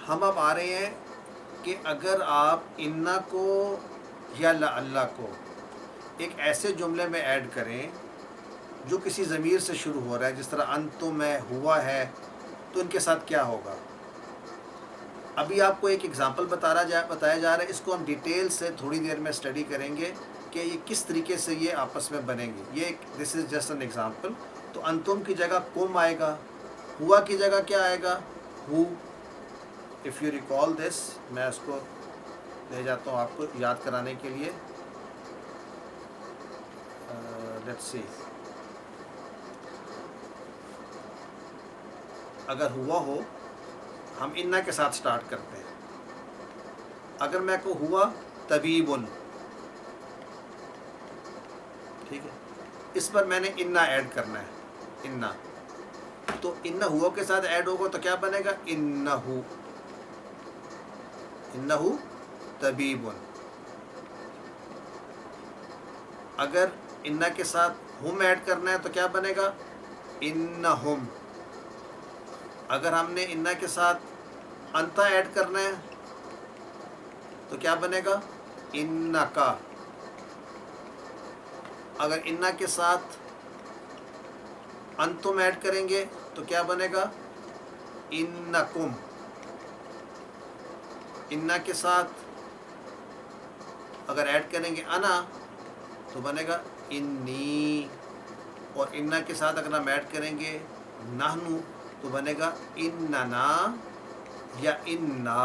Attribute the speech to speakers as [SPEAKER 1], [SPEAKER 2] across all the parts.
[SPEAKER 1] ہم اب آ رہے ہیں کہ اگر آپ انا کو یا لعل کو ایک ایسے جملے میں ایڈ کریں جو کسی ضمیر سے شروع ہو رہا ہے، جس طرح انتم ہے، ہوا ہے، تو ان کے ساتھ کیا ہوگا؟ ابھی آپ کو ایک ایگزامپل بتایا جا رہا ہے، اس کو ہم ڈیٹیل سے تھوڑی دیر میں اسٹڈی کریں گے کہ یہ کس طریقے سے یہ آپس میں بنیں گے. یہ this is just an example. تو انتم کی جگہ کم آئے گا، ہوا کی جگہ کیا آئے گا؟ ہو. اف یو ریکال دس، میں اس کو لے جاتا ہوں آپ کو یاد کرانے کے لیے. لیٹس سی، اگر ہوا ہو، ہم انا کے ساتھ سٹارٹ کرتے ہیں. اگر میں کو ہوا طبیبن، ٹھیک ہے، اس پر میں نے انا ایڈ کرنا ہے. انا تو انا ہوا کے ساتھ ایڈ ہوگا تو کیا بنے گا؟ انہو، انہو طبیبن. اگر انا کے ساتھ ہم ایڈ کرنا ہے تو کیا بنے گا؟ انہم. اگر ہم نے انا کے ساتھ انتا ایڈ کرنا ہے تو کیا بنے گا؟ انکا. اگر انا کے ساتھ انتم ایڈ کریں گے تو کیا بنے گا؟ انکم. انا کے ساتھ اگر ایڈ کریں گے انا تو بنے گا انی. اور انا کے ساتھ اگر ہم ایڈ کریں گے نحنو تو بنے گا اننا یا انا،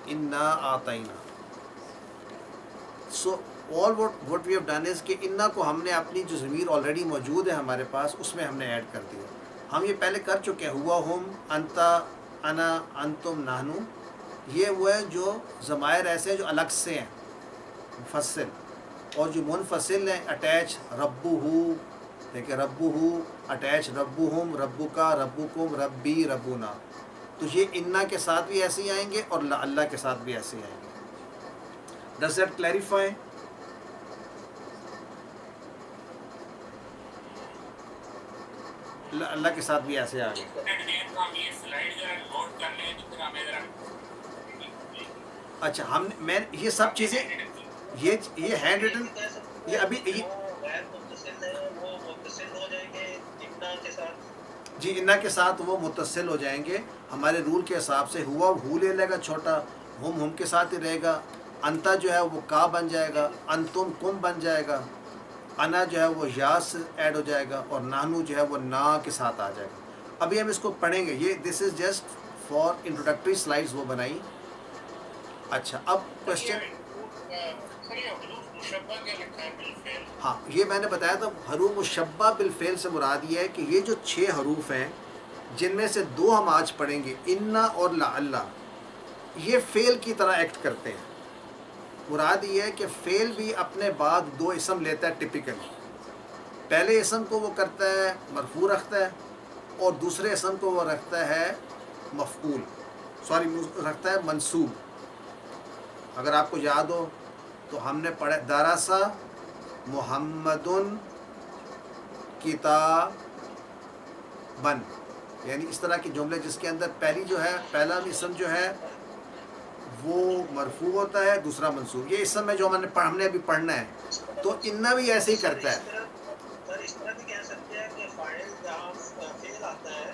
[SPEAKER 1] انا آتینا. So all what we have done is کہ انا کو ہم نے اپنی جو ضمیر آلریڈی موجود ہے ہمارے پاس اس میں ہم نے ایڈ کر دیا. ہم یہ پہلے کر چکے ہیں، ہوا، ہم، انتا، انا، انتم، نحنو. یہ وہ ہے جو ضمائر ایسے ہیں جو الگ سے ہیں مفصل، اور جو منفصل ہیں اٹیچ. ربو ہو، دیکھیں ربو ہو اٹیچ، ربو ہم، ربو کا، ربو کم، ربی، ربونا. تو یہ انا کے ساتھ بھی ایسے ہی آئیں گے اور اللہ کے ساتھ بھی ایسے ہی آئیں گے. Does that clarify? اللہ کے ساتھ بھی ایسے آ گئے. اچھا، میں یہ سب چیزیں، یہ ہینڈ ریٹن، یہ ابھی جی انا کے ساتھ وہ متصل ہو جائیں گے ہمارے رول کے حساب سے. ہوا ہو لے لے گا چھوٹا، ہم کے ساتھ ہی رہے گا. انتا جو ہے وہ کا بن جائے گا، انتم کم بن جائے گا. انا جو ہے وہ یا سے ایڈ ہو جائے گا، اور نحنو جو ہے وہ نا کے ساتھ آ جائے گا. ابھی ہم اس کو پڑھیں گے. یہ this is just for introductory slides وہ بنائی. اچھا، اب کوشچن. ہاں، یہ میں نے بتایا تھا حروف مشبہ بالفعل سے مراد یہ ہے کہ یہ جو 6 حروف ہیں جن میں سے 2 ہم آج پڑھیں گے، انا اور لعل، یہ فعل کی طرح ایکٹ کرتے ہیں. مراد یہ ہے کہ فعل بھی اپنے بعد 2 اسم لیتا ہے ٹپیکلی. پہلے اسم کو وہ کرتا ہے مرفوع رکھتا ہے، اور دوسرے اسم کو وہ رکھتا ہے مفعول، رکھتا ہے منصوب. اگر آپ کو یاد ہو تو ہم نے پڑھا درسا محمد کتابن، یعنی اس طرح کے جملے جس کے اندر پہلا اسم جو ہے وہ مرفوع ہوتا ہے، دوسرا منصوب. یہ اسم ہے جو ہم نے ابھی پڑھنا ہے. تو انا بھی ایسے ہی کرتا ہے.
[SPEAKER 2] اس طرح بھی کہہ سکتے ہیں کہ فاعل جہاں فعل آتا ہے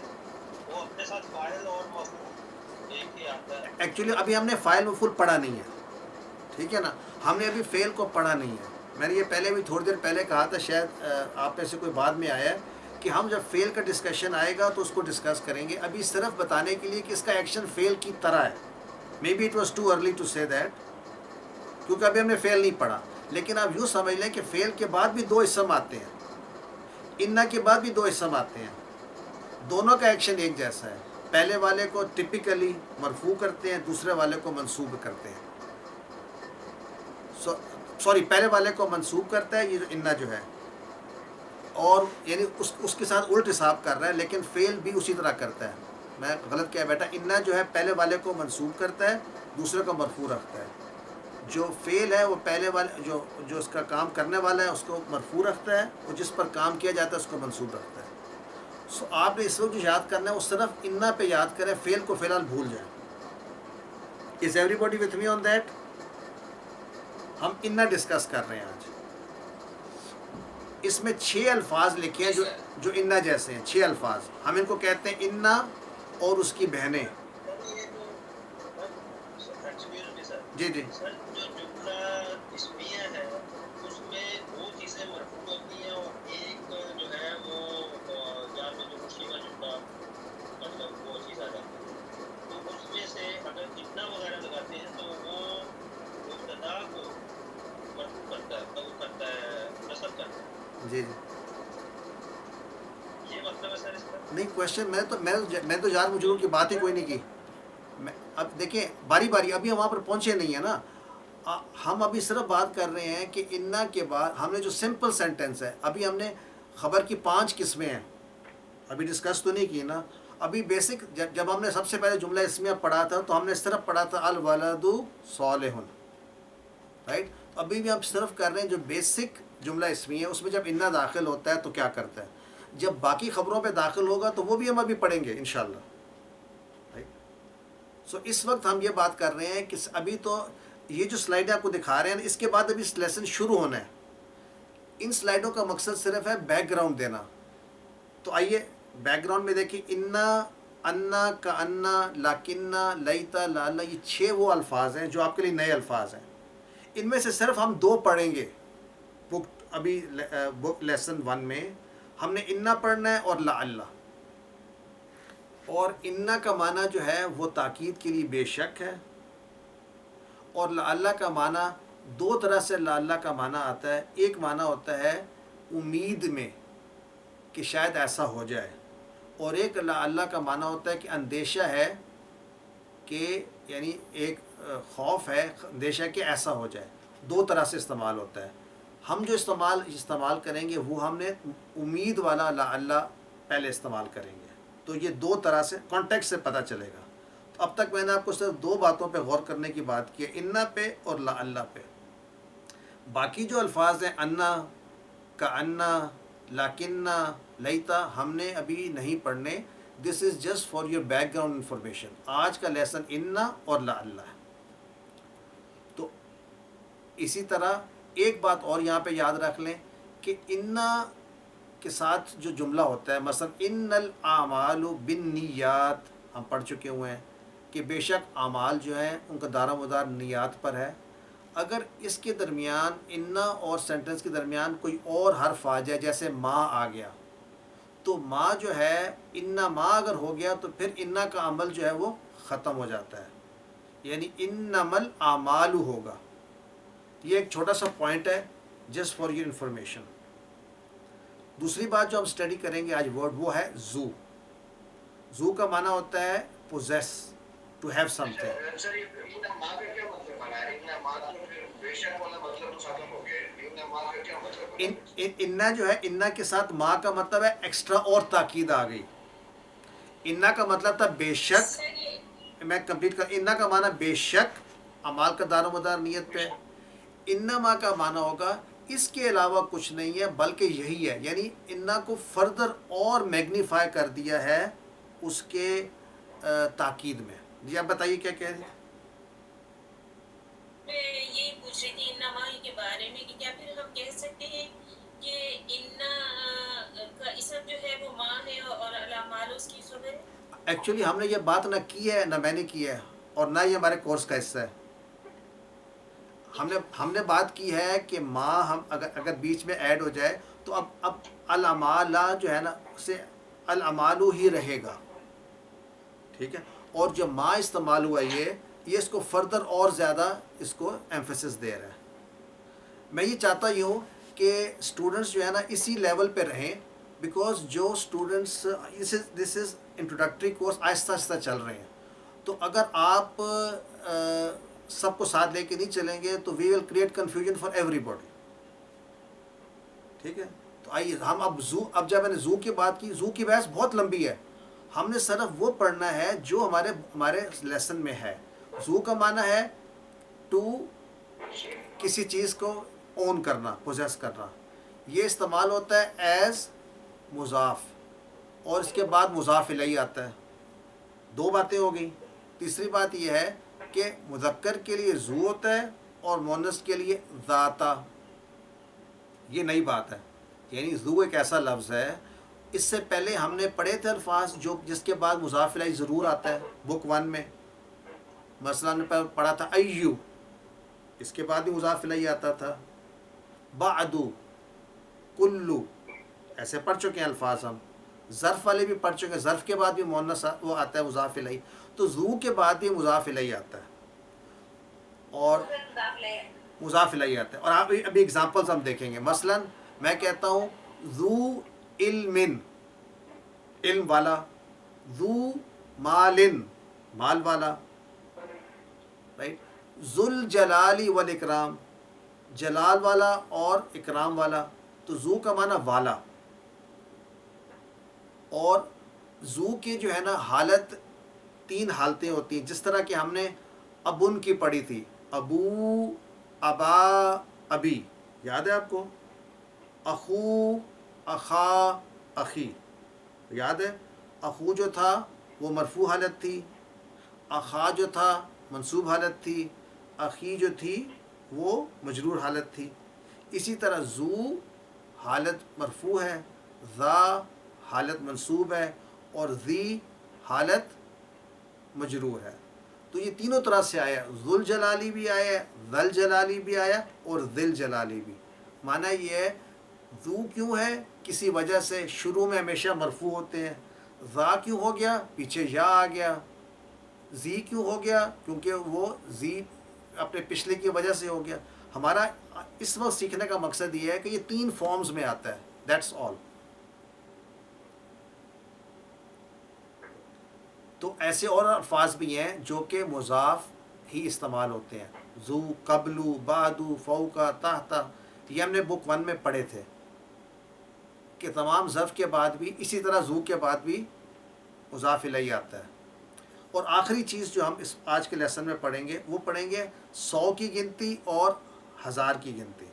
[SPEAKER 2] وہ اپنے ساتھ فاعل اور مفعول ایک ہی آتا ہے.
[SPEAKER 1] ایکچولی ابھی ہم نے فاعل مفعول پڑھا نہیں ہے، ٹھیک ہے نا. ہم نے ابھی فعل کو پڑھا نہیں ہے. میں نے یہ پہلے بھی تھوڑی دیر پہلے کہا تھا، شاید آپ میں سے کوئی بعد میں آیا ہے، کہ ہم جب فعل کا ڈسکشن آئے گا تو اس کو ڈسکس کریں گے. ابھی صرف بتانے کے لیے کہ اس کا ایکشن فعل کی طرح ہے. May be it was too early to say that, کیونکہ ابھی ہم نے فعل نہیں پڑھا. لیکن آپ یوں سمجھ لیں کہ فعل کے بعد بھی 2 اسم آتے ہیں، انا کے بعد بھی 2 اسم آتے ہیں. دونوں کا ایکشن ایک جیسا ہے. پہلے والے کو ٹپیکلی مرفوع کرتے ہیں، دوسرے والے کو منصوب کرتے ہیں. سوری، پہلے والے کو منصوب کرتا ہے یہ انا جو ہے، اور یعنی اس کے ساتھ الٹ حساب کر رہا ہے، لیکن فعل بھی اسی طرح کرتا ہے. میں غلط کیا بیٹا، انا جو ہے پہلے والے کو منصوب کرتا ہے، دوسرے کو مرفوع رکھتا ہے. جو فعل ہے وہ پہلے والے جو اس کا کام کرنے والا ہے اس کو مرفوع رکھتا ہے، اور جس پر کام کیا جاتا ہے اس کو منصوب رکھتا ہے. سو آپ نے اس وقت جو یاد کرنا ہے وہ صرف انا پہ یاد کریں، فعل کو فی الحال بھول جائیں. از everybody with me on that? ہم انا ڈسکس کر رہے ہیں آج. اس میں 6 الفاظ لکھے ہیں جو انا جیسے ہیں. 6 الفاظ ہم ان کو کہتے ہیں انا اور اس کی بہنیں. جی جی
[SPEAKER 2] سر جو جملہ اسمیہ ہے اس میں 2 چیزیں مرفوع ہوتی ہیں اور ایک جو ہے وہ جہاں پہ جو خوشی کا جملہ مطلب وہ چیز آ جاتی ہے. تو اس میں سے اگر اتنا وغیرہ لگاتے ہیں تو وہ مبتدا کو مرفوع کرتا ہے، وہ کرتا ہے، نصب کرتا ہے.
[SPEAKER 1] جی جی.
[SPEAKER 2] یہ مطلب ہے سر اس کا.
[SPEAKER 1] نہیں کوشچن میں تو جار مجرور کی بات ہی کوئی نہیں کی. اب دیکھیں باری باری، ابھی ہم وہاں پر پہنچے نہیں ہیں نا. ہم ابھی صرف بات کر رہے ہیں کہ انا کے بعد ہم نے جو سمپل سینٹنس ہے، ابھی ہم نے خبر کی 5 قسمیں ہیں ابھی ڈسکس تو نہیں کی نا. ابھی بیسک جب ہم نے سب سے پہلے جملہ اسمیہ پڑھا تھا تو ہم نے صرف پڑھا تھا الولد صالح، رائٹ. ابھی بھی ہم صرف کر رہے ہیں جو بیسک جملہ اسمیہ ہے، اس میں جب انا داخل ہوتا ہے تو کیا کرتا ہے. جب باقی خبروں پہ داخل ہوگا تو وہ بھی ہم ابھی پڑھیں گے انشاءاللہ. سو اس وقت ہم یہ بات کر رہے ہیں کہ ابھی تو یہ جو سلائڈیں آپ کو دکھا رہے ہیں اس کے بعد ابھی لیسن شروع ہونا ہے. ان سلائڈوں کا مقصد صرف ہے بیک گراؤنڈ دینا. تو آئیے بیک گراؤنڈ میں دیکھیں انا، انا کا انا، لاکنہ، لیتا، لالا، یہ 6 وہ الفاظ ہیں جو آپ کے لیے نئے الفاظ ہیں. ان میں سے صرف ہم 2 پڑھیں گے ابھی بک لیسن 1 میں. ہم نے انا پڑھنا ہے اور لعل. اور انا کا معنی جو ہے وہ تاکید کے لیے بے شک ہے، اور لعل کا معنی 2 طرح سے لعل کا معنی آتا ہے. ایک معنی ہوتا ہے امید میں کہ شاید ایسا ہو جائے، اور ایک لعل کا معنی ہوتا ہے کہ اندیشہ ہے کہ یعنی ایک خوف ہے، اندیشہ ہے کہ ایسا ہو جائے. 2 طرح سے استعمال ہوتا ہے. ہم جو استعمال کریں گے وہ ہم نے امید والا لعل پہلے استعمال کریں گے. تو یہ 2 طرح سے کانٹیکٹ سے پتہ چلے گا. تو اب تک میں نے آپ کو صرف 2 باتوں پہ غور کرنے کی بات کی ہے، انا پہ اور لعل پہ. باقی جو الفاظ ہیں انا کا انا، لاکنہ، لیتا، ہم نے ابھی نہیں پڑھنے. This is just for your background information. آج کا لیسن انا اور لعل ہے. تو اسی طرح ایک بات اور یہاں پہ یاد رکھ لیں کہ انا کے ساتھ جو جملہ ہوتا ہے، مثلا ان الاعمال بالنیات، ہم پڑھ چکے ہوئے ہیں کہ بے شک اعمال جو ہیں ان کا دار و مدار نیات پر ہے. اگر اس کے درمیان انا اور سینٹنس کے درمیان کوئی اور حرف آ جائے، جیسے ما آ گیا، تو ما جو ہے انا ما اگر ہو گیا تو پھر انا کا عمل جو ہے وہ ختم ہو جاتا ہے، یعنی انما الاعمال ہوگا. یہ ایک چھوٹا سا پوائنٹ ہے جسٹ فار یور انفارمیشن. دوسری بات جو ہم اسٹڈی کریں گے آج ورڈ، وہ ہے زو. زو کا معنی ہوتا ہے possess, to have something.
[SPEAKER 2] Sir یہ اتنا ماں کا کیا مطلب بنا ہے؟ اتنا ماں کا پھر بے شک والا مطلب تو ختم ہو گیا. اتنا ماں کا کیا مطلب بنا؟
[SPEAKER 1] انا جو ہے، انا کے ساتھ ما کا مطلب ہے ایکسٹرا اور تاکید آ گئی. انا کا مطلب تھا بے شک، میں کمپلیٹ کر. انا کا معنی بے شک، اعمال کا دار و مدار نیت پہ. انما کا معنی ہوگا اس کے علاوہ کچھ نہیں ہے بلکہ یہی ہے، یعنی انا کو فردر اور میگنیفائی کر دیا ہے اس کے تاکید میں. جی آپ بتائیے کیا کہہ رہے ہیں؟
[SPEAKER 3] میں یہی پوچھ رہی تھی انما کے بارے میں کہ کیا پھر ہم کہہ سکتے ہیں کہ انا کا اسم جو ہے وہ ماں ہے اور الاعمال اس کی خبر ہے؟
[SPEAKER 1] ایکچولی ہم نے یہ بات نہ کی ہے، نہ میں نے کی ہے، اور نہ یہ ہمارے کورس کا حصہ ہے. ہم نے بات کی ہے کہ ماں ہم اگر بیچ میں ایڈ ہو جائے تو اب الاعمال جو ہے نا اسے الاعمال ہی رہے گا، ٹھیک ہے. اور جو ماں استعمال ہوا یہ اس کو فردر اور زیادہ اس کو ایمفیسس دے رہا ہے. میں یہ چاہتا ہی ہوں کہ اسٹوڈنٹس جو ہے نا اسی لیول پہ رہیں، بیکاز جو students this is introductory course, آہستہ آہستہ چل رہے ہیں. تو اگر آپ سب کو ساتھ لے کے نہیں چلیں گے تو we will create confusion for everybody. ٹھیک ہے. تو آئیے ہم اب جب میں نے زو کی بات کی، زو کی بحث بہت لمبی ہے. ہم نے صرف وہ پڑھنا ہے جو ہمارے لیسن میں ہے. زو کا معنی ہے ٹو، کسی چیز کو اون کرنا، پوزیس کرنا. یہ استعمال ہوتا ہے ایز مضاف، اور اس کے بعد مضاف الیہ آتا ہے. 2 باتیں ہو گئیں. تیسری بات یہ ہے کہ مذکر کے لیے ذو ہوتا ہے اور مؤنث کے لیے ذاتا. یہ نئی بات ہے. یعنی ذو ایک ایسا لفظ ہے، اس سے پہلے ہم نے پڑھے تھے الفاظ جس کے بعد مضاف الیہ ضرور آتا ہے بک 1 میں. مثلا ہم نے پڑھا تھا ایو، اس کے بعد بھی مضاف الیہ آتا تھا. بعدو، کلو، ایسے پڑھ چکے ہیں الفاظ ہم. ظرف والے بھی پڑھ چکے ہیں، ظرف کے بعد بھی مؤنث وہ آتا ہے مضاف الیہ. تو ذو کے بعد بھی مضاف الیہ آتا ہے اور مضاف الیہ آتا ہے. اور آپ ابھی ایگزامپلز ہم دیکھیں گے. مثلا میں کہتا ہوں ذو علم، علم والا. ذو مال، مال والا. رائٹ. ذو الجلال والاکرام، جلال والا اور اکرام والا. تو ذو کا معنی والا. اور ذو کی جو ہے نا حالت 3 حالتیں ہوتی ہیں، جس طرح کہ ہم نے ابن کی پڑھی تھی. ابو، ابا، ابی، یاد ہے آپ کو؟ اخو، اخا، اخی، یاد ہے؟ اخو جو تھا وہ مرفوع حالت تھی، اخا جو تھا منصوب حالت تھی، اخی جو تھی وہ مجرور حالت تھی. اسی طرح ذو حالت مرفوع ہے، ذا حالت منصوب ہے، اور ذی حالت مجرور ہے. تو یہ تینوں طرح سے آیا. ذوال جلالی بھی آیا، ذل جلالی بھی آیا، اور ذل جلالی بھی. معنی یہ ہے ذو کیوں ہے؟ کسی وجہ سے شروع میں ہمیشہ مرفوع ہوتے ہیں. ذا کیوں ہو گیا؟ پیچھے یا آ گیا. زی کیوں ہو گیا؟ کیونکہ وہ زی اپنے پچھلے کی وجہ سے ہو گیا. ہمارا اس وقت سیکھنے کا مقصد یہ ہے کہ یہ 3 فارمز میں آتا ہے. That's all. تو ایسے اور الفاظ بھی ہیں جو کہ مضاف ہی استعمال ہوتے ہیں. ذو، قبلو، بعدو، فوقا، تحتا. یہ ہم نے بک 1 میں پڑھے تھے کہ تمام ظرف کے بعد بھی اسی طرح ذو کے بعد بھی مضاف الیہ آتا ہے. اور آخری چیز جو ہم اس آج کے لیسن میں پڑھیں گے وہ پڑھیں گے 100 کی گنتی اور 1000 کی گنتی.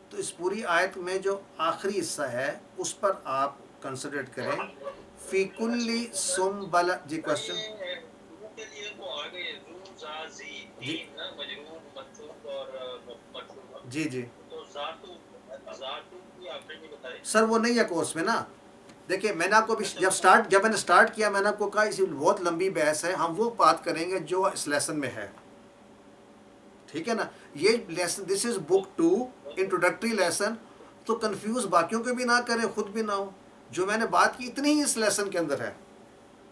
[SPEAKER 1] تو اس پوری آیت میں جو آخری حصہ ہے اس پر آپ کنسنٹریٹ کریں. فی کلی سنبل، جی کوشچن.
[SPEAKER 2] ذو کے لیے تو آ گئے ذو، ذا، ذی،
[SPEAKER 1] جی.
[SPEAKER 2] 3 نا، مجرور، منصوب اور مرفوع.
[SPEAKER 1] جی جی
[SPEAKER 2] تو ذاتو کی آپ نے نہیں بتائی.
[SPEAKER 1] سر وہ نہیں ہے کورس میں نا. دیکھیں میں نے آپ کو جب میں نے اسٹارٹ کیا میں نے آپ کو کہا اسی بہت لمبی بحث ہے، ہم وہ بات کریں گے جو اس لیسن میں ہے. ٹھیک ہے نا. یہ لیسن دس از بک 2 انٹروڈکٹری لیسن. تو کنفیوز باقیوں کو بھی نہ کریں، خود بھی نہ ہو. جو میں نے بات کی اتنی ہی اس لیسن کے اندر ہے.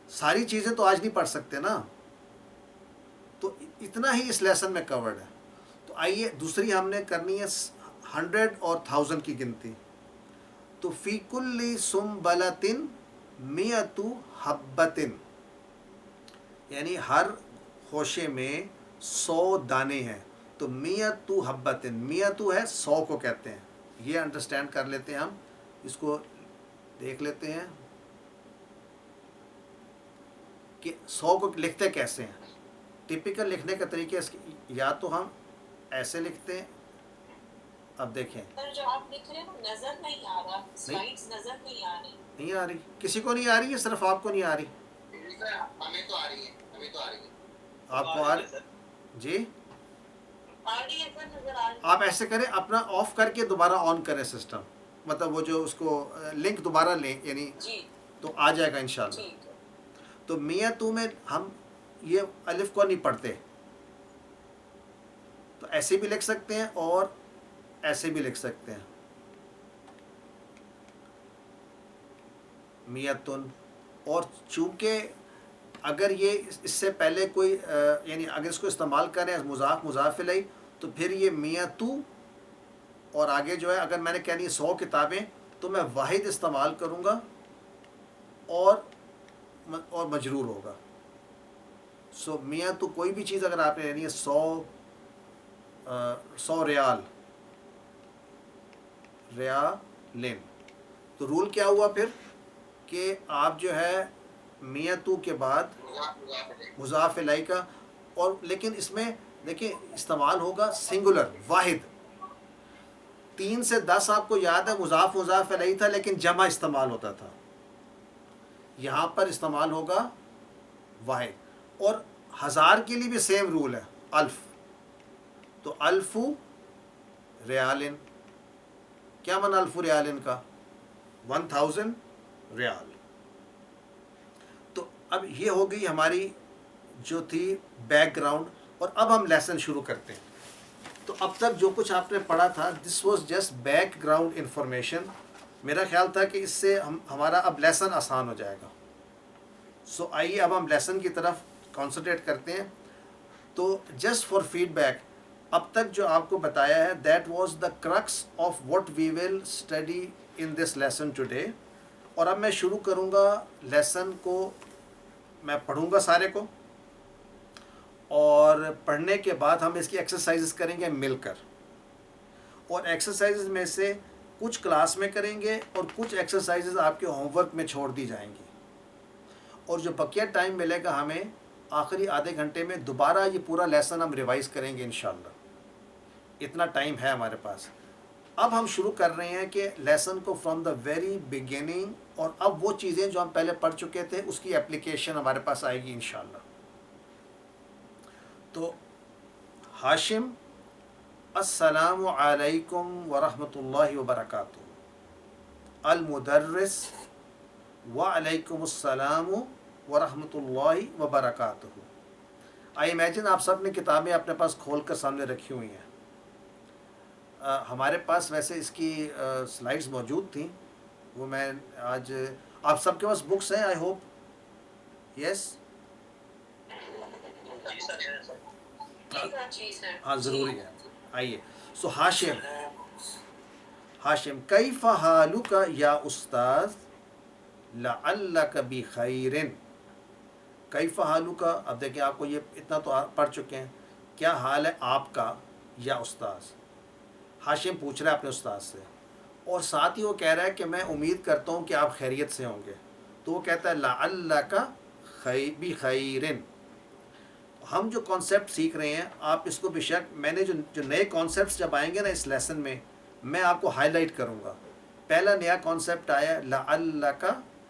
[SPEAKER 1] ساری چیزیں تو آج نہیں پڑھ سکتے نا، تو اتنا ہی اس لیسن میں کورڈ ہے. تو آئیے دوسری ہم نے کرنی ہے 100 اور 1000 کی گنتی. تو فی کل سنبلۃ مئۃ حبۃ، یعنی ہر خوشے میں 100 دانے ہیں. تو مئۃ حبۃ، مئۃ ہے 100 کو کہتے ہیں. یہ انڈرسٹینڈ کر لیتے ہیں ہم. اس کو دیکھ لیتے ہیں کہ 100 کو لکھتے کیسے ہیں. ٹپیکل لکھنے کا طریقہ یا تو ہم ایسے لکھتے ہیں. اب دیکھیں
[SPEAKER 3] سر جو آپ لکھ رہے ہیں وہ نظر نہیں آ رہا، سلائڈز نظر نہیں آ رہی.
[SPEAKER 1] نہیں آ رہی؟ کسی کو نہیں آ رہی ہے؟ صرف آپ کو نہیں آ رہی؟
[SPEAKER 2] ہمیں تو آ رہی ہے، ہمیں تو آ رہی ہے.
[SPEAKER 1] آپ کو آ رہی؟ جی
[SPEAKER 3] آ رہی ہے سر، نظر آ رہی ہے.
[SPEAKER 1] آپ ایسے کریں، اپنا آف کر کے دوبارہ آن کریں سسٹم، مطلب وہ جو اس کو لنک دوبارہ لیں، یعنی
[SPEAKER 3] جی
[SPEAKER 1] تو آ جائے گا انشاءاللہ.
[SPEAKER 3] ٹھیک ہے.
[SPEAKER 1] تو مئۃ میں ہم یہ الف کو نہیں پڑھتے، تو ایسے بھی لکھ سکتے ہیں اور ایسے بھی لکھ سکتے ہیں. مئۃ. اور چونکہ اگر یہ اس سے پہلے کوئی یعنی اگر اس کو استعمال کریں مضاف الیہ، تو پھر یہ مئۃ اور آگے جو ہے اگر میں نے کہنی ہے 100 کتابیں تو میں واحد استعمال کروں گا اور مجرور ہوگا. سو مئۃ کوئی بھی چیز اگر آپ نے لینی ہے 100 ریال، ریالن، تو رول کیا ہوا پھر کہ آپ جو ہے مئۃ کے بعد مضاف الیہ کا، اور لیکن اس میں دیکھیں استعمال ہوگا سنگولر، واحد. 3 سے 10 آپ کو یاد ہے مضاف الیہ تھا لیکن جمع استعمال ہوتا تھا. یہاں پر استعمال ہوگا واحد. اور 1000 کے لیے بھی سیم رول ہے، الف، تو الف ریالن، کیا من الف ریالن کا؟ 1000 ریال. تو اب یہ ہو گئی ہماری جو تھی بیک گراؤنڈ، اور اب ہم لیسن شروع کرتے ہیں. تو اب تک جو کچھ آپ نے پڑھا تھا this was just back ground information. میرا خیال تھا کہ اس سے ہمارا اب لیسن آسان ہو جائے گا. سو آئیے اب ہم لیسن کی طرف کانسنٹریٹ کرتے ہیں. تو جسٹ فار فیڈ بیک، اب تک جو آپ کو بتایا ہے that was the crux of what we will study in this lesson today. اور اب میں شروع کروں گا لیسن کو، میں پڑھوں گا سارے کو، اور پڑھنے کے بعد ہم اس کی ایکسرسائزز کریں گے مل کر. اور ایکسرسائزز میں سے کچھ کلاس میں کریں گے اور کچھ ایکسرسائزز آپ کے ہوم ورک میں چھوڑ دی جائیں گی. اور جو بقیہ ٹائم ملے گا ہمیں آخری آدھے گھنٹے میں دوبارہ یہ پورا لیسن ہم ریوائز کریں گے انشاءاللہ. اتنا ٹائم ہے ہمارے پاس. اب ہم شروع کر رہے ہیں کہ لیسن کو فرام دا ویری بگننگ، اور اب وہ چیزیں جو ہم پہلے پڑھ چکے تھے اس کی اپلیکیشن ہمارے پاس آئے گی انشاءاللہ. تو ہاشم، السلام علیکم ورحمۃ اللہ وبرکاتہ. المدرس، وعلیکم السلام ورحمۃ اللہ وبرکاتہ. آئی امیجن آپ سب نے کتابیں اپنے پاس کھول کر سامنے رکھی ہوئی ہیں. ہمارے پاس ویسے اس کی سلائڈز موجود تھیں، وہ میں آج، آپ سب کے پاس بکس ہیں آئی ہوپ؟ یس،
[SPEAKER 2] جی سر ہے سر.
[SPEAKER 3] جی سر.
[SPEAKER 1] ہاں ضروری ہے. آئیے. سو ہاشم کیف حالک یا استاذ، لعلک بخیر. کیف حالک، اب دیکھیں آپ کو یہ اتنا تو پڑھ چکے ہیں، کیا حال ہے آپ کا یا استاذ. ہاشم پوچھ رہا ہے اپنے استاذ سے، اور ساتھ ہی وہ کہہ رہا ہے کہ میں امید کرتا ہوں کہ آپ خیریت سے ہوں گے. تو وہ کہتا ہے لعلک بخیر. ہم جو کانسیپٹ سیکھ رہے ہیں آپ اس کو بے شک، میں نے جو نئے کانسیپٹس جب آئیں گے نا اس لیسن میں آپ کو ہائی لائٹ کروں گا. پہلا نیا کانسیپٹ آیا لعلک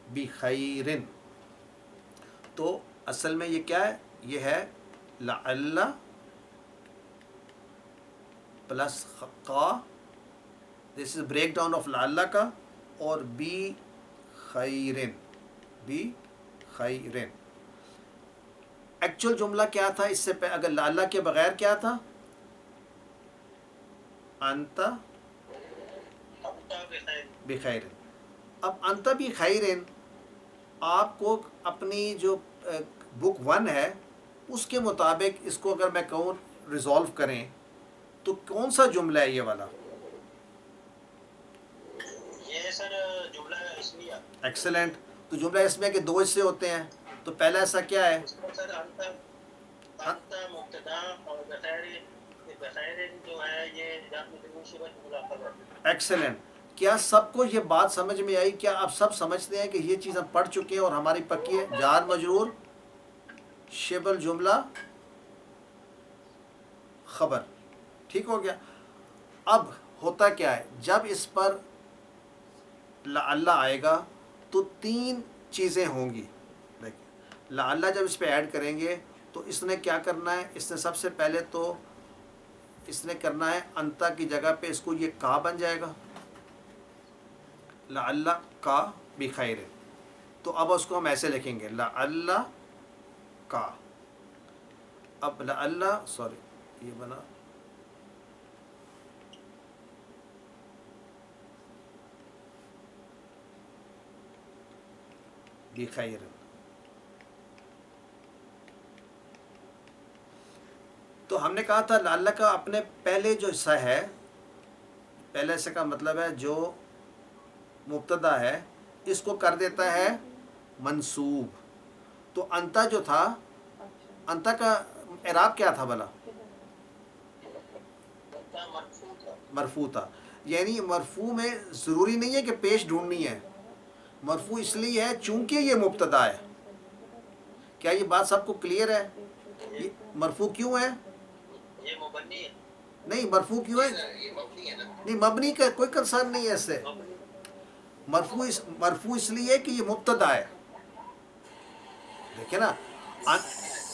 [SPEAKER 1] بخیر. تو اصل میں یہ کیا ہے؟ یہ ہے لعل پلس قا، this is breakdown of لعل کا، اور بی خیرن. بی خیرن ایکچوئل جملہ کیا تھا اس سے پہلے؟ اگر لعل کے بغیر کیا تھا؟ انت بخیر. اب انت بخیر آپ کو اپنی جو بک 1 ہے اس کے مطابق اس کو اگر میں کہوں ریزالو کریں تو کون سا جملہ ہے یہ والا؟
[SPEAKER 2] یہ سر جملہ اسمیہ.
[SPEAKER 1] ایکسلنٹ. تو جملہ اسمیہ کے 2 حصے ہوتے ہیں. تو پہلا ایسا کیا ہے؟
[SPEAKER 2] اس میں سر انت مبتدا اور بخیر جو ہے یہ جامع منصوبہ جملہ خبر.
[SPEAKER 1] ایکسلنٹ. کیا سب کو یہ بات سمجھ میں آئی؟ کیا آپ سب سمجھتے ہیں کہ یہ چیز ہم پڑھ چکے ہیں اور ہماری پکی ہے؟ جار مجرور شبہ الجملہ خبر. ٹھیک ہو گیا. اب ہوتا کیا ہے جب اس پر لعل آئے گا تو 3 چیزیں ہوں گی. دیکھیں لعل جب اس پہ ایڈ کریں گے تو اس نے کیا کرنا ہے؟ اس نے سب سے پہلے تو اس نے کرنا ہے انتا کی جگہ پہ اس کو یہ کا بن جائے گا، لعل کا بخیر. تو اب اس کو ہم ایسے لکھیں گے لعل کا. اب لعل سوری یہ بنا بخیر. تو ہم نے کہا تھا لعل کا اپنے پہلے جو حصہ ہے، پہلے حصے کا مطلب ہے جو مبتدا ہے اس کو کر دیتا ہے منصوب. تو انتا جو تھا، انتا کا اعراب کیا تھا بھلا؟ مرفوع تھا. یعنی مرفوع میں ضروری نہیں ہے کہ پیش ڈھونڈنی ہے، مرفوع اس لیے ہے چونکہ یہ مبتدا ہے. کیا یہ بات سب کو کلیئر ہے؟ یہ مرفوع کیوں ہے؟
[SPEAKER 2] یہ مبنی ہے.
[SPEAKER 1] نہیں مرفوع کیوں ہے؟ نہیں مبنی کا کوئی کنسرن نہیں ہے اس سے. مرفوع اس لیے کہ یہ مبتدا ہے. دیکھیں نا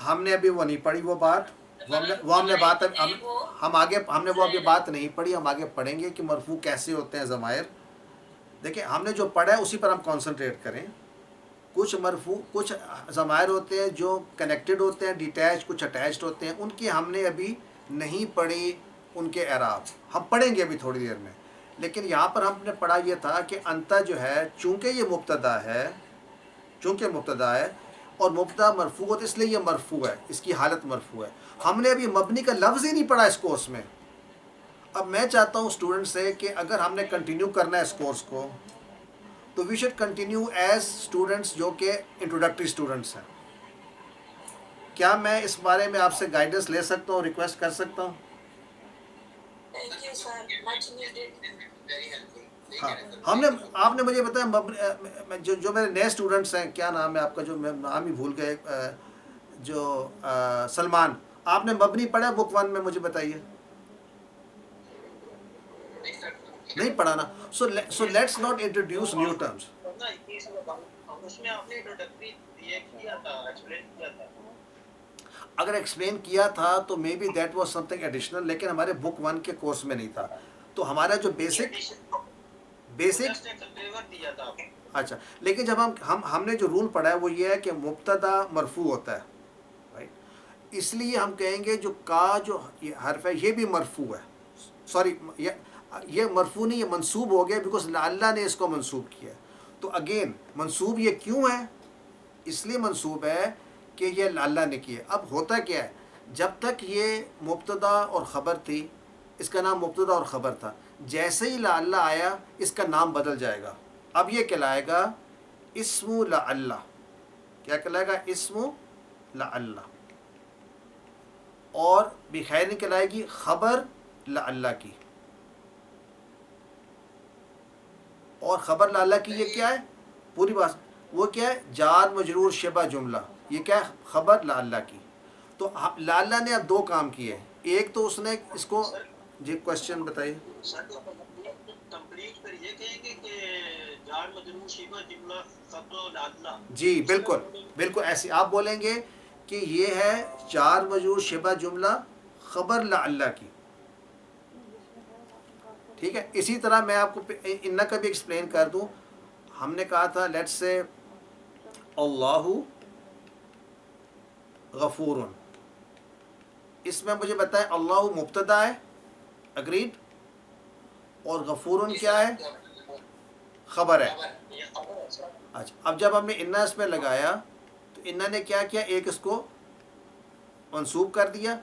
[SPEAKER 1] ہم نے ابھی وہ نہیں پڑھی وہ بات، وہ ہم نے بات ہم آگے ہم نے وہ ابھی بات نہیں پڑھی، ہم آگے پڑھیں گے کہ مرفوع کیسے ہوتے ہیں ضمائر۔ دیکھیں ہم نے جو پڑھا ہے اسی پر ہم کنسنٹریٹ کریں۔ کچھ مرفوع کچھ ضمائر ہوتے ہیں جو کنیکٹڈ ہوتے ہیں، ڈیٹیچ، کچھ اٹیچڈ ہوتے ہیں، ان کی ہم نے ابھی نہیں پڑھی ان کے اعراب، ہم پڑھیں گے ابھی تھوڑی دیر میں۔ لیکن یہاں پر ہم نے پڑھا یہ تھا کہ انتا جو ہے چونکہ یہ مبتدا ہے، چونکہ مبتدا ہے اور مبتدا مرفوع ہوتا ہے اس لیے یہ مرفوع ہے، اس کی حالت مرفوع ہے۔ ہم نے ابھی مبنی کا لفظ ہی نہیں پڑھا اس کورس میں۔ اب میں چاہتا ہوں اسٹوڈنٹ سے کہ اگر ہم نے کنٹینیو کرنا ہے اس کورس کو تو we should continue as students جو کہ انٹروڈکٹری اسٹوڈنٹس ہیں۔ کیا میں اس بارے میں آپ سے گائیڈنس لے سکتا ہوں، ریکویسٹ کر سکتا ہوں؟
[SPEAKER 3] Thank you sir, much needed.
[SPEAKER 1] ہاں ہم نے آپ نے مجھے بتایا جو میرے نئے اسٹوڈنٹس ہیں، کیا نام ہے آپ کا، جو میں نام ہی بھول گئے، جو سلمان، آپ نے مبنی پڑھا بک 1 میں؟ مجھے بتائیے۔ نہیں پڑھا نا؟ So let's not introduce new terms.
[SPEAKER 2] اس میں آپ نے انٹروڈکٹری یہ کیا تھا، ایکسپلین کیا تھا۔
[SPEAKER 1] اگر ایکسپلین کیا تھا تو maybe that was something additional, لیکن ہمارے بک 1 کے کورس میں نہیں تھا۔ تو ہمارا جو بیسک
[SPEAKER 2] دیا تھا آپ کو۔
[SPEAKER 1] اچھا، لیکن جب ہم نے جو رول پڑھا ہے وہ یہ ہے کہ مبتدا مرفوع ہوتا ہے، رائٹ؟ اس لیے ہم کہیں گے جو کا جو حرف ہے یہ بھی مرفوع ہے، سوری یہ مرفوع نہیں، یہ منصوب ہو گیا بیکاز اللہ نے اس کو منصوب کیا ہے۔ تو اگین منصوب یہ کیوں ہے؟ اس لیے منصوب ہے کہ یہ اللہ نے کیا ہے۔ اب ہوتا کیا ہے، جب تک یہ مبتدا اور خبر تھی، اس کا نام مبتدا اور خبر تھا، جیسے ہی لعل آیا اس کا نام بدل جائے گا۔ اب یہ کہلائے گا اسم لعل۔ کیا کہلائے گا؟ اسم لعل۔ اور بخیر نہیں کہلائے گی خبر لعل کی۔ اور خبر لعل کی یہ کیا ہے؟ پوری بات وہ کیا ہے؟ جار مجرور شبہ جملہ۔ یہ کیا ہے؟ خبر لعل کی۔ تو لعل نے اب دو کام کیے، ایک تو اس نے اس کو جی کوشچن بتائیے
[SPEAKER 2] سر کمپلیٹ کر یہ کہیں گے کہ جار مجرور شبہ جملہ خبر لعل۔
[SPEAKER 1] جی بالکل بالکل ایسے آپ بولیں گے کہ یہ ہے جار مجرور شبہ جملہ خبر لعل کی، ٹھیک ہے؟ اسی طرح میں آپ کو ان کا بھی ایکسپلین کر دوں۔ ہم نے کہا تھا لیٹس سے اللہ غفور، اس میں مجھے بتائیں اللہ مبتدا ہے، اگریڈ، اور غفور کیا ہے؟ خبر ہے۔ اچھا، اب جب ہم نے انا اس میں لگایا تو انا نے کیا کیا؟ ایک اس کو منصوب کر دیا،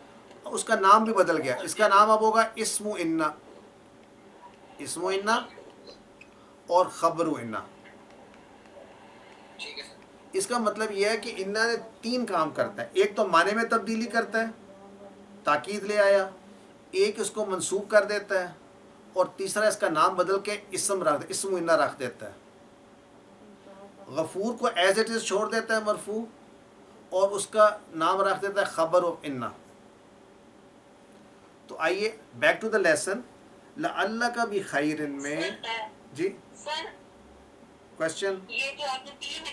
[SPEAKER 1] اس کا نام بھی بدل گیا۔ اس کا نام اب ہوگا اسم انا، اسم انا اور خبر انا۔ اس کا مطلب یہ ہے کہ انا نے تین کام کرتا ہے، ایک تو معنی میں تبدیلی کرتا ہے، تاکید لے آیا، ایک اس کو منصوب کر دیتا ہے، اور تیسرا اس کا نام بدل کے اسم انا رکھ دیتا ہے۔ غفور کو ایز اٹ از چھوڑ دیتا ہے مرفوع، اور اس کا نام رکھ دیتا ہے خبر و انا۔ تو آئیے بیک ٹو دا لیسن، لعل کا بھی خیر میں جی
[SPEAKER 3] سر
[SPEAKER 1] کوشچن
[SPEAKER 3] یہ جو آپ نے تین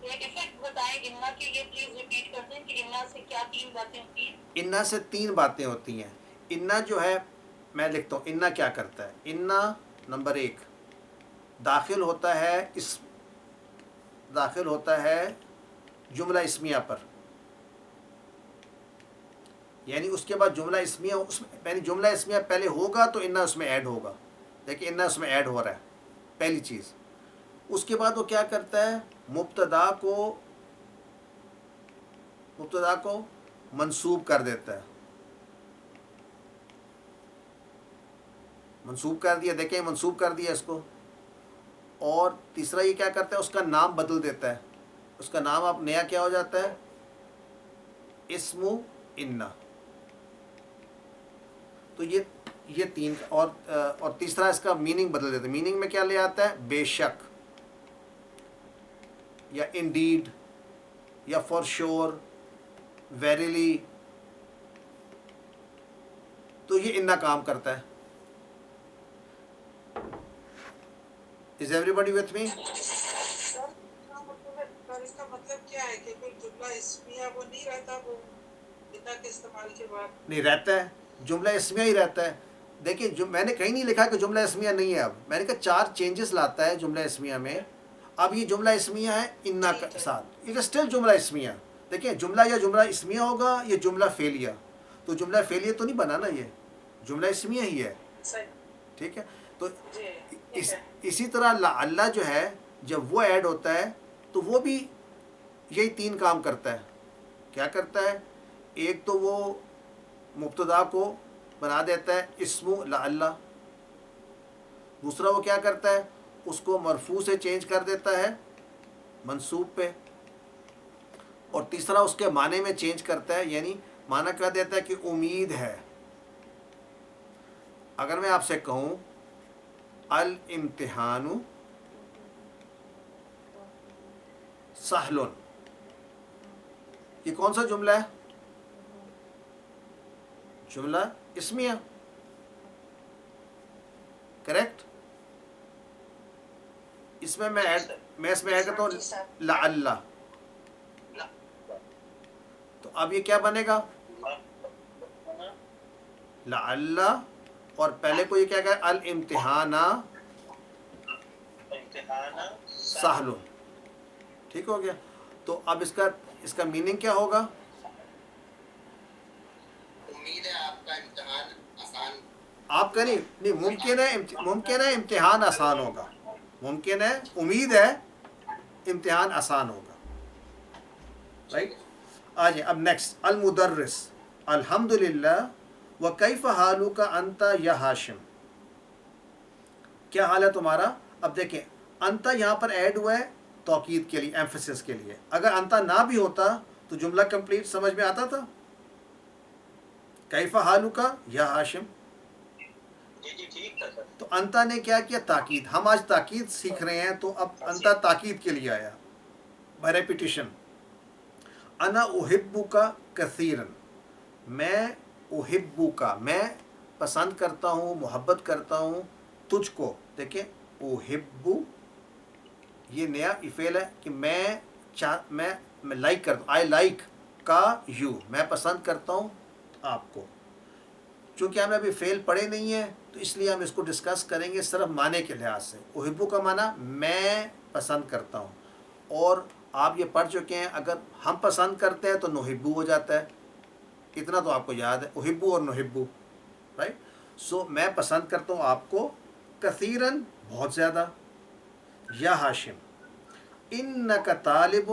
[SPEAKER 3] ایفیکٹ بتائے انا کے، یہ پلیز ریپیٹ کر دیں کہ انا سے کیا تین باتیں ہوتی ہیں؟
[SPEAKER 1] انا سے تین باتیں ہوتی ہیں۔ انا جو ہے میں لکھتا ہوں، انا کیا کرتا ہے؟ انا نمبر 1 داخل ہوتا ہے داخل ہوتا ہے جملہ اسمیہ پر، یعنی اس کے بعد جملہ اسمیہ یعنی جملہ اسمیہ پہلے ہوگا تو انا اس میں ایڈ ہوگا۔ دیکھیں انا اس میں ایڈ ہو رہا ہے، پہلی چیز۔ اس کے بعد وہ کیا کرتا ہے؟ مبتدا کو منصوب کر دیتا ہے، منصوب کر دیا، دیکھیں منصوب کر دیا اس کو۔ اور تیسرا یہ کیا کرتا ہے؟ اس کا نام بدل دیتا ہے، اس کا نام اب نیا کیا ہو جاتا ہے؟ اسم انا۔ تو یہ تین، اور تیسرا اس کا میننگ بدل دیتا ہے۔ میننگ میں کیا لے آتا ہے؟ بے شک، یا انڈیڈ، یا فار شور، ویریلی، تو یہ انا کام کرتا ہے. Is everybody with me?
[SPEAKER 4] اس کا مطلب کیا ہے کہ کوئی جملہ اسمیہ وہ نہیں رہتا وہ انا کے استعمال کے بعد؟
[SPEAKER 1] نہیں رہتا ہے، جملہ اسمیہ ہی رہتا ہے. دیکھیں میں نے کہیں نہیں لکھا کہ جملہ اسمیہ نہیں ہے. اب میں نے کہا 4 چینجز لاتا ہے جملہ اسمیہ میں. اب یہ جملہ اسمیہ ہے انا کے ساتھ، اٹ از اسٹل جملہ اسمیہ. دیکھیں جملہ یا جملہ اسمیہ ہوگا یا جملہ فعلیہ. تو جملہ فعلیہ تو نہیں بنا نا، یہ جملہ اسمیہ ہی ہے. ٹھیک ہے. تو اسی طرح لعل جو ہے جب وہ ایڈ ہوتا ہے تو وہ بھی یہی 3 کام کرتا ہے. کیا کرتا ہے؟ ایک تو وہ مبتدا کو بنا دیتا ہے اسم لعل. دوسرا وہ کیا کرتا ہے؟ اس کو مرفوع سے چینج کر دیتا ہے منصوب پہ. اور تیسرا اس کے معنی میں چینج کرتا ہے، یعنی معنی کر دیتا ہے کہ امید ہے. اگر میں آپ سے کہوں الامتحان سہل، یہ کون سا جملہ ہے؟ جملہ اسمیہ، کریکٹ. اس میں اس میں ایڈ کرتا ہوں لعل. تو اب یہ کیا بنے گا؟ لعل، اور پہلے کو یہ کیا کہا؟ الامتحان سہل. ٹھیک ہو گیا. تو اب اس کا میننگ کیا ہوگا؟
[SPEAKER 2] امید ہے آپ کا امتحان آسان.
[SPEAKER 1] آپ کا نہیں ممکن ہے امتحان آسان ہوگا. ممکن ہے، امید ہے امتحان آسان ہوگا. رائٹ. آجائیں اب نیکسٹ المدرس. الحمدللہ وکیف حالک انت یا ہاشم، کیا حال ہے تمہارا؟ اب دیکھیں انت یہاں پر ایڈ ہوا ہے توکید کے لیے، ایمفیسس کے لیے. اگر انت نہ بھی ہوتا تو جملہ کمپلیٹ سمجھ میں آتا تھا. کیف حالک یا ہاشم. تو انتا نے کیا کیا؟ تاکید. ہم آج تاکید سیکھ رہے ہیں تو اب انتا تاکید کے لیے آیا بائی ریپیٹیشن. انا احبک کثیرا، میں احبک میں پسند کرتا ہوں، محبت کرتا ہوں تجھ کو. دیکھیں احب یہ نیا فعل ہے کہ میں لائک کرتا ہوں. آئی لائک کا یو، میں پسند کرتا ہوں آپ کو. چونکہ ہم نے ابھی فعل پڑھے نہیں ہیں تو اس لیے ہم اس کو ڈسکس کریں گے صرف معنی کے لحاظ سے. احبو کا معنی میں پسند کرتا ہوں، اور آپ یہ پڑھ چکے ہیں اگر ہم پسند کرتے ہیں تو نحبو ہو جاتا ہے. اتنا تو آپ کو یاد ہے، احبو اور نحبو. رائٹ. سو میں پسند کرتا ہوں آپ کو، کثیراً بہت زیادہ. یا ہاشم انک طالب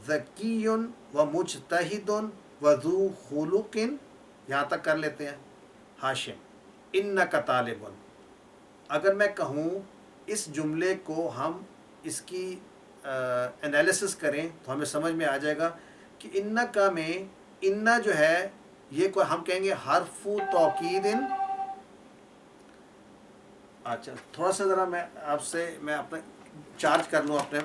[SPEAKER 1] ذکی و مجتہد و ذو خلق، یہاں تک کر لیتے ہیں. ہاشم انک طالب، اگر میں کہوں اس جملے کو ہم اس کی انالیسس کریں تو ہمیں سمجھ میں آ جائے گا کہ انکا میں انا جو ہے یہ کوئی ہم کہیں گے حرف توکید. اچھا تھوڑا سا ذرا میں آپ سے اپنا چارج کر لوں اپنے